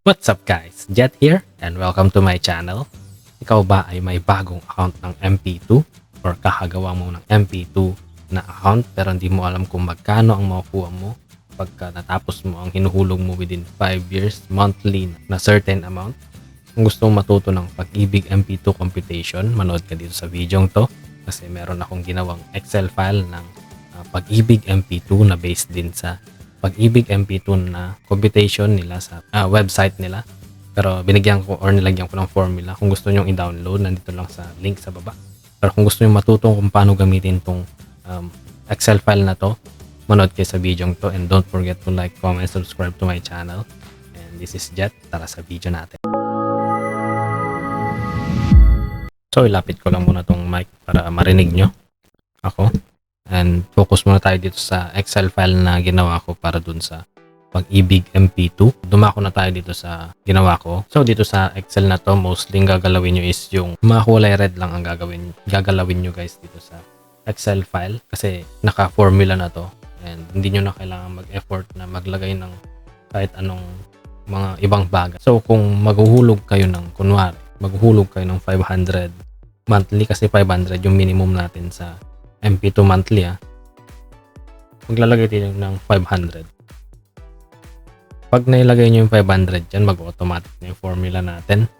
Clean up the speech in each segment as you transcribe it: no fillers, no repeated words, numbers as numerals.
What's up guys? Jet here and welcome to my channel. Ikaw ba ay may bagong account ng MP2 or kakagawa mo ng MP2 na account pero hindi mo alam kung magkano ang makukuha mo pagka natapos mo ang hinuhulog mo within 5 years monthly na certain amount? Kung gusto mong matuto ng Pag-ibig MP2 computation, manood ka dito sa video to kasi meron akong ginawang Excel file ng Pag-ibig MP2 na based din sa Pag-ibig MP2 na computation nila sa website nila. Pero binigyan ko or nilagyan ko ng formula. Kung gusto nyo i-download, nandito lang sa link sa baba. Pero kung gusto nyo matuto kung paano gamitin tong Excel file na to, manood kayo sa video to. And don't forget to like, comment, subscribe to my channel. And this is Jet. Tara sa video natin. So ilapit ko lang muna tong mic para marinig nyo ako. And focus muna tayo dito sa Excel file na ginawa ko para dun sa Pag-ibig MP2. Dumako na tayo dito sa ginawa ko. So dito sa Excel na to, mostly ang gagalawin nyo is yung makulay red lang ang gagalawin nyo guys dito sa Excel file. Kasi naka-formula na to. And hindi nyo na kailangan mag-effort na maglagay ng kahit anong mga ibang bagay. So kung maghuhulog kayo ng, kunwari, maghuhulog kayo ng 500 monthly kasi 500 yung minimum natin sa MP2 monthly maglalagay tayo ng 500. Pag nailagay nyo yung 500 dyan, mag-automatic na yung formula natin.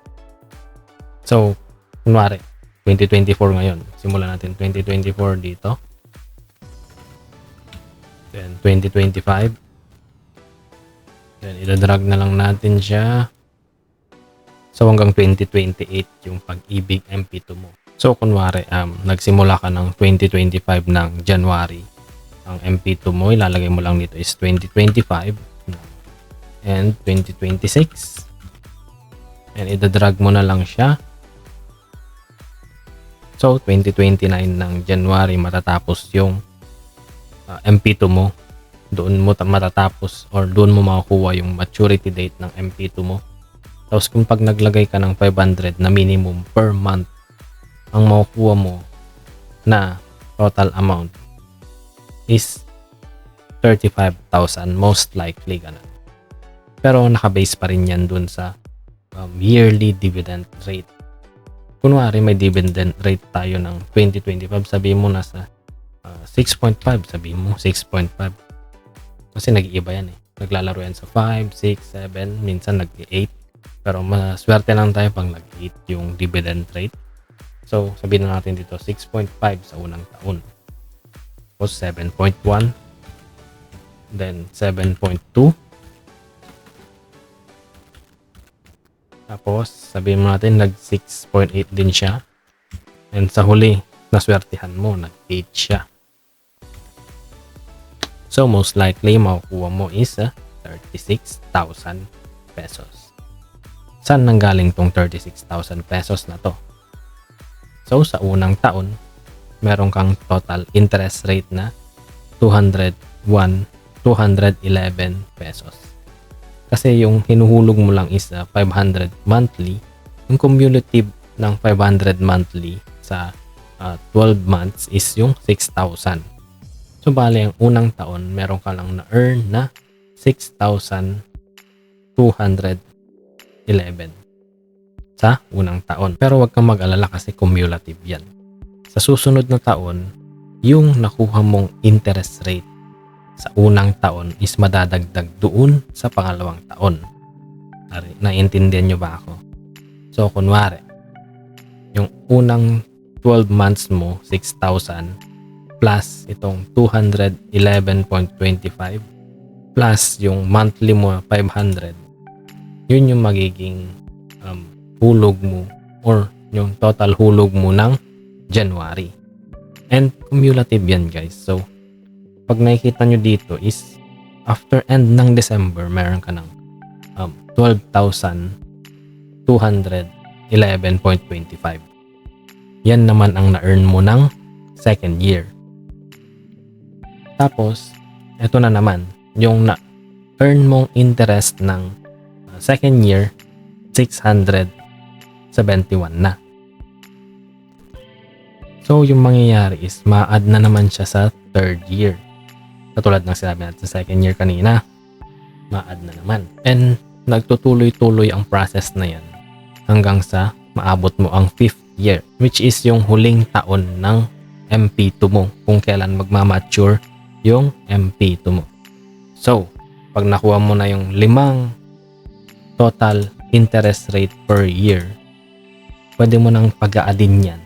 So, kunwari, 2024 ngayon. Simulan natin 2024 dito. Then, 2025. Then, idadrag na lang natin siya. So, hanggang 2028 yung Pag-ibig MP2 mo. So, kunwari, nagsimula ka ng 2025 ng January. Ang MP2 mo, ilalagay mo lang dito is 2025 and 2026. And idadrag mo na lang siya. So, 2029 ng January matatapos yung MP2 mo. Doon mo matatapos or doon mo makukuha yung maturity date ng MP2 mo. Tapos, kung pag naglagay ka ng 500 na minimum per month, ang makukuha mo na total amount is 35,000 most likely ganun. Pero nakabase pa rin yan dun sa yearly dividend rate. Kunwari may dividend rate tayo ng 2025, sabihin mo nasa 6.5, sabihin mo 6.5. Kasi nag-iiba yan Naglalaro yan sa 5, 6, 7, minsan nag-8. Pero maswerte lang tayo pag nag-8 yung dividend rate. So, sabihin na natin dito 6.5 sa unang taon. Tapos 7.1. Then 7.2. Tapos, sabihin mo natin nag 6.8 din siya. And sa huli, naswertihan mo, nag 8 siya. So, most likely, makukuha mo is 36,000 pesos. Saan nanggaling tong 36,000 pesos na to? So, sa unang taon, meron kang total interest rate na 211 pesos. Kasi yung hinuhulog mo lang is 500 monthly. Yung cumulative ng 500 monthly sa 12 months is yung 6,000. So, bali ang unang taon, meron ka lang na-earn na 6,211 sa unang taon. Pero wag kang mag-alala kasi cumulative yan. Sa susunod na taon, yung nakuha mong interest rate sa unang taon is madadagdag doon sa pangalawang taon. Naiintindihan nyo ba ako? So, kunwari, yung unang 12 months mo, 6,000 plus itong 211.25 plus yung monthly mo, 500. Yun yung magiging hulog mo or yung total hulog mo ng January. And cumulative yan guys. So, pag nakikita nyo dito is after end ng December, meron ka ng 12,211.25. Yan naman ang na-earn mo ng second year. Tapos, ito na naman, yung na-earn mong interest ng second year, 671 na. So, yung mangyayari is ma-add na naman siya sa third year. Katulad ng sinabi natin sa second year kanina, ma-add na naman. And nagtutuloy-tuloy ang process na yan hanggang sa maabot mo ang 5th year, which is yung huling taon ng MP2 mo kung kailan magmamature yung MP2 mo. So, pag nakuha mo na yung 5 total interest rate per year, pwede mo nang pag-aadin yan.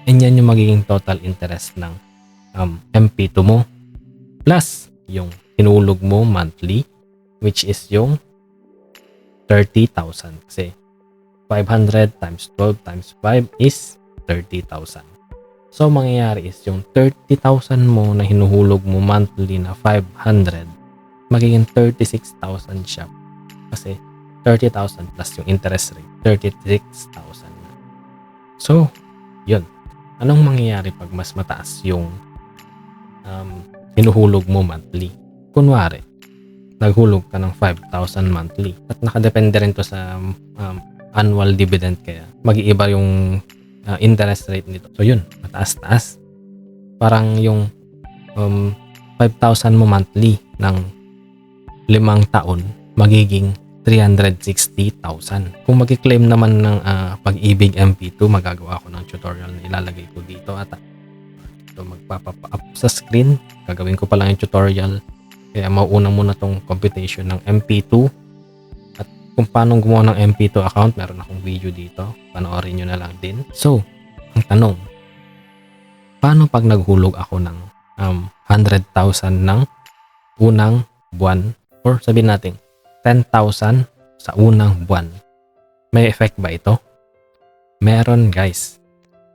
And yan yung magiging total interest ng MP2 mo plus yung hinulog mo monthly, which is yung 30,000 kasi 500 times 12 times 5 is 30,000. So, mangyayari is yung 30,000 mo na hinuhulog mo monthly na 500, magiging 36,000 siya. Kasi 30,000 plus yung interest rate, 36,000 na. So, yun. Anong mangyayari pag mas mataas yung hinuhulog mo monthly? Kunwari, naghulog ka ng 5,000 monthly at nakadepende rin to sa annual dividend, kaya mag-iiba yung interest rate nito. So yun, mataas-taas. Parang yung 5,000 mo monthly ng 5 taon magiging 360,000. Kung mag-claim naman ng Pag-ibig MP2, magagawa ko ng tutorial na ilalagay ko dito at ito magpapa-up sa screen. Gagawin ko pa lang yung tutorial, kaya mauuna muna tong computation ng MP2. At kung paano gumawa ng MP2 account, meron akong video dito, panoorin nyo na lang din. So, ang tanong, paano pag naghulog ako ng 100,000 ng unang buwan, or sabihin natin 10,000 sa unang buwan? May effect ba ito? Meron, guys.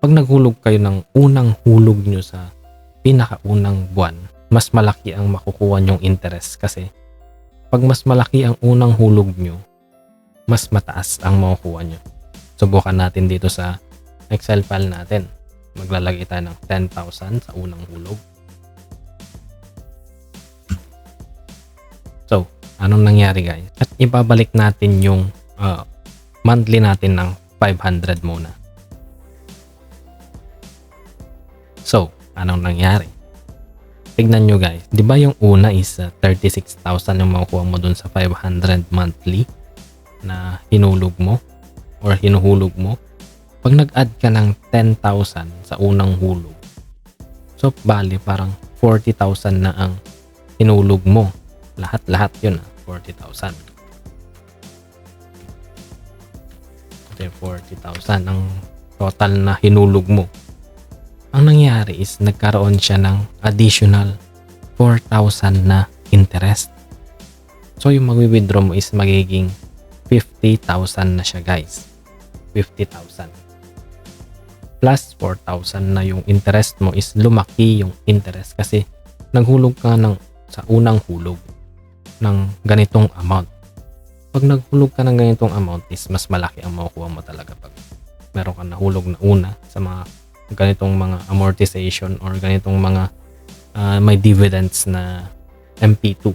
Pag naghulog kayo ng unang hulog nyo sa pinakaunang buwan, mas malaki ang makukuha nyong interest, kasi pag mas malaki ang unang hulog nyo, mas mataas ang makukuha nyo. Subukan natin dito sa Excel file natin. Maglalagay tayo ng 10,000 sa unang hulog. So, anong nangyari, guys? At ibabalik natin yung monthly natin ng 500 muna. So, anong nangyari? Tignan nyo, guys. Di ba yung una is 36,000 yung makukuha mo dun sa 500 monthly na hinulog mo or hinuhulog mo? Pag nag-add ka ng 10,000 sa unang hulog, so bali parang 40,000 na ang hinulog mo. Lahat yun, 40,000. Okay, 40,000 ang total na hinulog mo. Ang nangyari is nagkaroon siya ng additional 4,000 na interest. So yung mag-withdraw mo is magiging 50,000 na siya, guys. 50,000 plus 4,000 na yung interest mo, is lumaki yung interest kasi naghulog ka sa unang hulog ng ganitong amount. Pag naghulog ka ng ganitong amount is mas malaki ang makukuha mo talaga pag meron ka nahulog na una sa mga ganitong mga amortization or ganitong mga may dividends na MP2.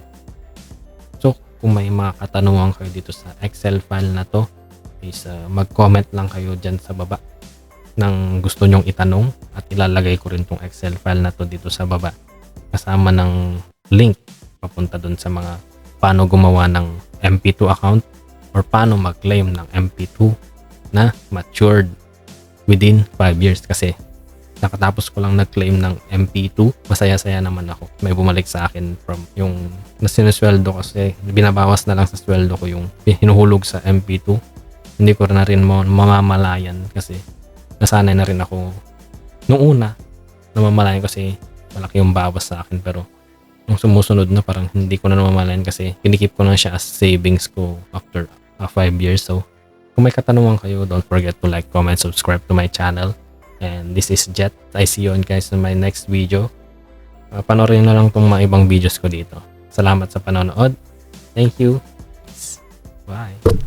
So kung may mga katanungan kayo dito sa Excel file na to, is mag-comment lang kayo dyan sa baba ng gusto nyong itanong at ilalagay ko rin tong Excel file na to dito sa baba kasama ng link papunta dun sa mga paano gumawa ng MP2 account or paano mag-claim ng MP2 na matured within 5 years. Kasi nakatapos ko lang nag-claim ng MP2, masaya-saya naman ako. May bumalik sa akin from yung nasinusweldo, kasi binabawas na lang sa sweldo ko yung hinuhulog sa MP2. Hindi ko na rin mamamalayan kasi nasanay na rin ako nung una, namamalayan kasi malaki yung bawas sa akin, pero nung sumusunod na parang hindi ko na namamalayan kasi kinikip ko na siya as savings ko after 5 years. So kung may katanungan kayo, don't forget to like, comment, subscribe to my channel. And this is Jet. I see you on guys in my next video. Panoorin na lang tong mga ibang videos ko dito. Salamat sa panonood. Thank you. Bye.